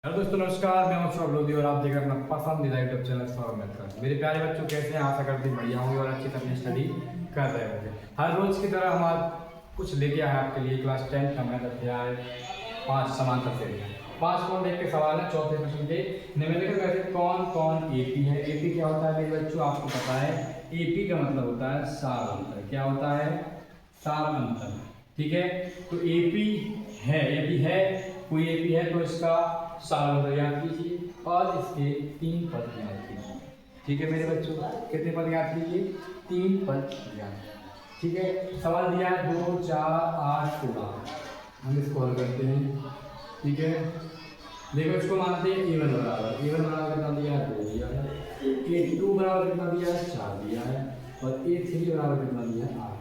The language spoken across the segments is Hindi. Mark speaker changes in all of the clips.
Speaker 1: हेलो दोस्तों, नमस्कार। मैं हूं शुभ लोधी और आप देख रहे हैं अपना पसंदीदा यूट्यूब चैनल सौरभ मेहता। मेरे प्यारे बच्चों, कैसे हैं? आशा करते हैं बढ़िया होंगे और अच्छी तरह स्टडी कर रहे होंगे। हर रोज की तरह हम कुछ लेके आए आपके लिए। क्लास 10 का मैथ अध्याय 5 समांतर श्रेणियां। 5.1 के सवाल है, चौथे प्रश्न के। निम्नलिखित में से कौन कौन एपी है? एपी क्या होता है मेरे बच्चों? आपको पता है एपी का मतलब होता है सार अंतर। क्या होता है? सार अंतर। ठीक है, तो एपी है कोई एपी है तो इसका सार अंतर याद कीजिए और इसके 3 पद याद कीजिए। ठीक है मेरे बच्चों, कितने पद याद कीजिए? 3 पद याद। ठीक है, सवाल दिया है 2, 4, 8, 16। हम इसको हल करते हैं। ठीक है, देखो इसको मानते हैं ए वन बराबर कितना दिया है? 2 दिया है। A2 बराबर कितना दिया है? 4 दिया है। और A3 बराबर कितना दिया है? 8।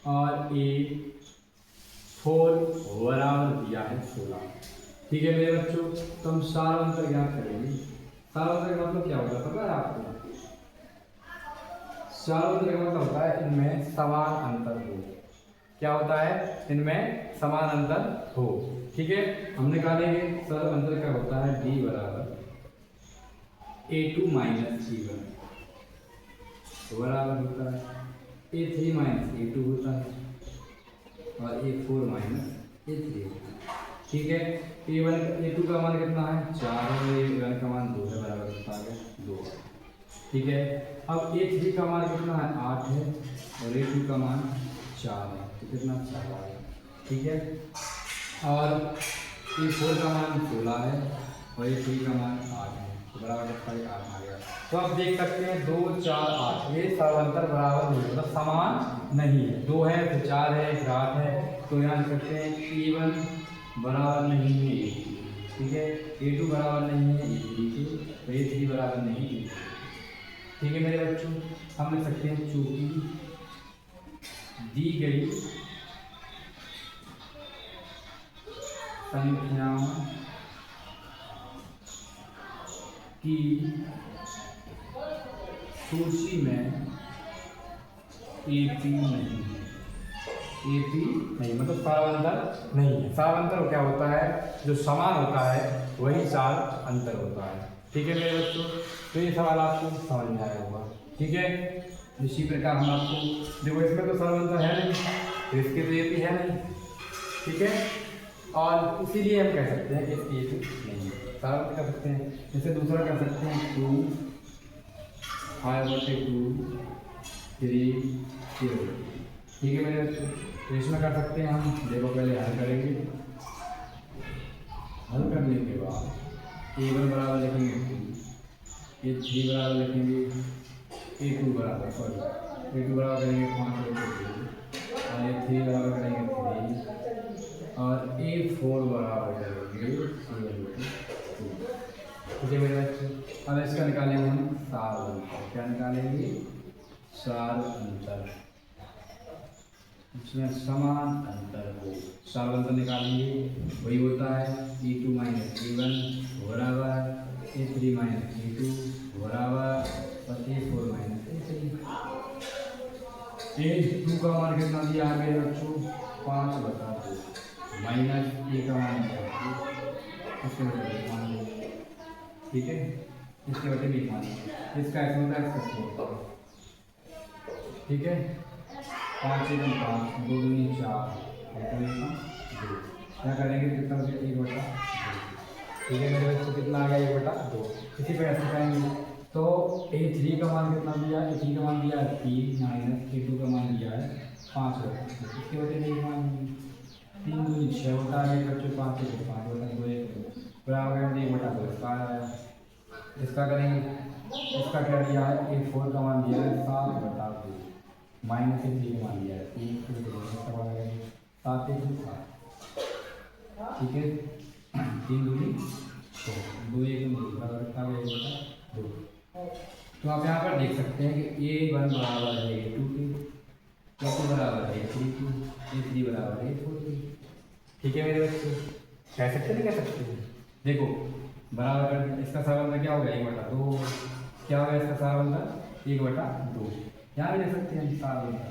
Speaker 1: और A4 बराबर दिया है 16। ठीक है मेरे बच्चों, तो हम सार अंतर ज्ञात करेंगे। सार अंतर का मतलब क्या होता है पता है आपको? सार अंतर का मतलब होता है इनमें समान अंतर हो। क्या होता है? इनमें समान अंतर हो। ठीक है, हम निकालेंगे। सार अंतर क्या होता है? D बराबर A2 माइनस A1 बराबर होता है A3 माइनस A2 होता है और A4 माइनस A3 होता है। ठीक है, A2 का मान कितना है? 4 है। A1 का मान 2 है, बराबर कितना आ गया? 2। ठीक है, अब A3 का मान कितना है? 8 है और A2 का मान 4 है, तो कितना? 4 आ गया। ठीक है, और A4 का मान 16 है और A3 का मान 8 है, तो बराबर कितना? 8 आ गया। तो आप देख सकते हैं 2, 4, 8 ये समांतर बराबर नहीं, मतलब समान नहीं है। 2 है फिर 4 है फिर 8 है, तो यहाँ लिख सकते हैं A1 बराबर नहीं है A2। ठीक है, A2 बराबर नहीं है A3 के, तो A3 बराबर नहीं है A2। ठीक है मेरे बच्चों, हम लिख सकते हैं चूंकि दी गई संख्याओं की सूची में एपी नहीं है। एपी नहीं मतलब सार अंतर नहीं है। सार अंतर क्या होता है? जो समान होता है वही सार अंतर होता है। ठीक है मेरे बच्चों, तो ये सवाल आपको समझ में आया होगा। ठीक है, इसी प्रकार हम आपको देखो इसमें तो सार अंतर है नहीं, तो इसके तो एपी है नहीं। ठीक है, और इसीलिए हम कह सकते हैं कि इसकी एपी नहीं है। सार अंतर कर सकते हैं, जैसे दूसरा कर सकते हैं 2 5/2 3 0। ठीक है मेरे बच्चों, तो इसमें कर सकते हैं हम। देखो पहले हल करेंगे। हल करने के बाद A1 बराबर लिखेंगे 2, A3 बराबर लिखेंगे A2 बराबर A2 बराबर करेंगे 5/2 और A3 बराबर करेंगे 3 और A4 बराबर करेंगे 7/2। ठीक है मेरे बच्चों, अब इसका निकालेंगे हम सार अंतर। क्या निकालेंगे? सार अंतर। इसमें समान अंतर हो, सार अंतर निकालेंगे। वही होता है E2 माइनस A1 बराबर A3 माइनस A2 बराबर और A4 माइनस A3। A2 का मान कितना दिया है मेरे बच्चों? 5/2 माइनस A का मान इसके बटे मान। ठीक है, इसके बटे भी मान। इसका ऐसा होता है, इसका होता है। ठीक है, 5 × 5 2 दूनी 4 2 क्या करेंगे? कितना हो गया? 1/2। ठीक है मेरे बच्चों, कितना आ गया? 1/2। इसी पर ऐसे करेंगे तो A3 का मान कितना दिया है? A3 का मान दिया है 3 माइनस A2 का मान दिया है 5/2। इसके बटे नहीं मान 3 दूनी 6 होता है मेरे बच्चों। 5 × 5 बराबर 1/2 इसका आया। इसका करेंगे, इसका क्या दिया है? A4 का मान दिया है 7/2 माइनस A3 का मान दिया है 3 7 1 7। ठीक है, 3 दूनी 6 2 1 बराबर 1/2। तो आप यहाँ पर देख सकते हैं कि A1 बराबर है A2 के, A2 बराबर है A3 की, A3 बराबर है A4 की। ठीक है मेरे बच्चे, कह सकते नहीं कह सकते? देखो बराबर कर, इसका सार अंतर क्या हो गया? 1/2। क्या हो गया इसका सार अंतर? 1/2। यहाँ भी देख सकते हैं सार अंतर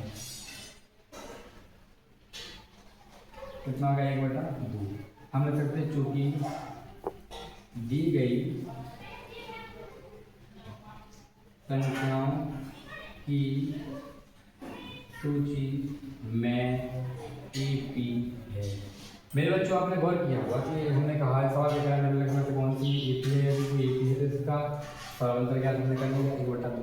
Speaker 1: कितना हो गया? 1/2। हम लिख सकते हैं चूंकि दी गई संख्याओं की सूची में ईपी है। मेरे बच्चों, आपने गौर किया होगा कि हमने कहा है सवाल के कारण निम्नलिखित में से कौन सी ईपी है। यदि ईपी है तो इसका सरल ज्ञात हमने कर लिया, 1/2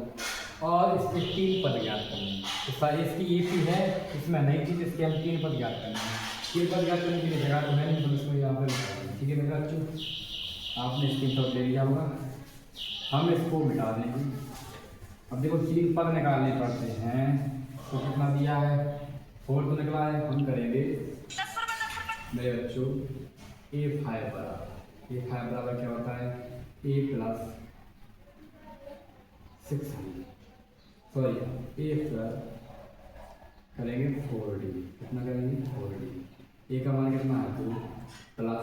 Speaker 1: और इसके 3 पद ज्ञात करने हैं। तो इसकी ईपी है, इसमें नई चीज़, इसके हम 3 पद ज्ञात करने हैं। 3 पद ज्ञात करने के लिए जगह तो है नहीं, तो इसको यहाँ पर लिखा देंगे। ठीक है मेरे बच्चों, आपने स्क्रीनशॉट ले लिया होगा। हम इसको मिटा देंगे। अब देखो 3 पद निकालने पड़ते हैं, तो कितना दिया है, 4 तो निकला है। हम करेंगे मेरे बच्चों A5 बराबर, A5 बराबर क्या होता है, A plus 6 sorry A plus करेंगे 4D। कितना करेंगे, 4D। A का मान कितना है, 2 प्लस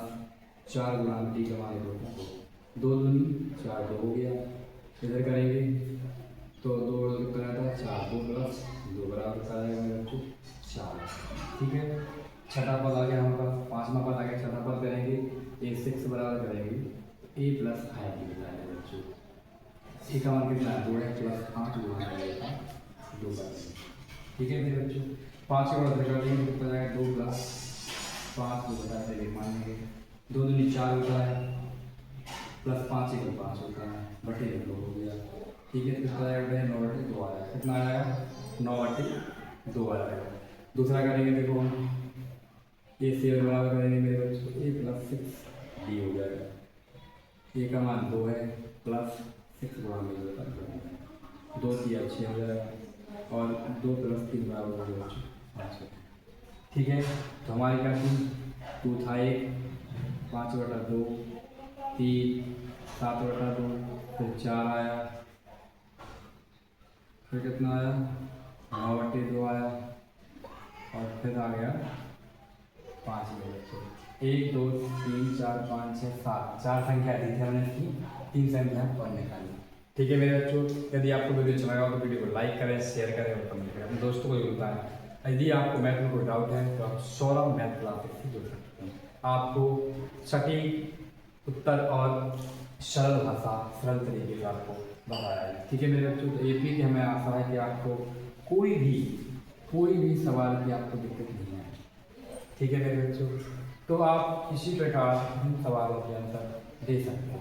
Speaker 1: 4 गुना D का मान 2, 2 दूनी 4, 2 हो गया। इधर करेंगे तो 2 कितना था, 4, 2 प्लस 2 बराबर का आएगा मेरे बच्चों 4। ठीक है, छठा पद आ गया हमारा, 5वां पद आ गया। छठा पद करेंगे A6 बराबर करेंगे A प्लस 5 की बताएंगे बच्चों। A का मान कितना है, 2 है, प्लस 8 गुना करेगा 2 करेंगे। ठीक है मेरे बच्चों, 5 के बाद कर देंगे तो कितना जाएगा, 2 प्लस 5 को बता देंगे, मानेंगे 2 दूनी 4 होता है, प्लस 5 एक 5 होता है, बटे 2 हो गया। ठीक है, तो कितना आएगा, 9/2 आएगा। कितना आएगा, 9/2 आएगा। दूसरा करेंगे, देखो हम A7 बराबर करेंगे मेरे बच्चों A प्लस 6D हो जाएगा। A का मान 2 है, प्लस 6 गुणा में 2 3 6 हो जाएगा, और 2 प्लस 3 बराबर हो जाएगा 5। ठीक है, तो हमारी क्या थी, 2 था 1, 5/2, 3, 7/2, फिर 4 आया, फिर कितना आया, 9/2 आया, और फिर आ गया 5 में बच्चों। 1 2 3 4 5 6 7, 4 संख्या दी थी हमने इसकी, 3 संख्या और निकाली। ठीक है मेरे बच्चों, यदि आपको वीडियो अच्छा लगा तो वीडियो को लाइक करें, शेयर करें और कमेंट करें, अपने दोस्तों को भी बताएं। यदि आपको मैथ में कोई डाउट है तो आप सौरभ मैथ क्लासेस से जुड़ सकते हैं। आपको सटीक उत्तर और सरल भाषा, सरल तरीके से आपको बताया है। ठीक है मेरे बच्चों, तो AP की हमें आशा है कि आपको कोई भी सवाल की आपको दिक्कत नहीं है। ठीक है मेरे बच्चों, तो आप इसी प्रकार इन सवालों के आंसर दे सकते हो।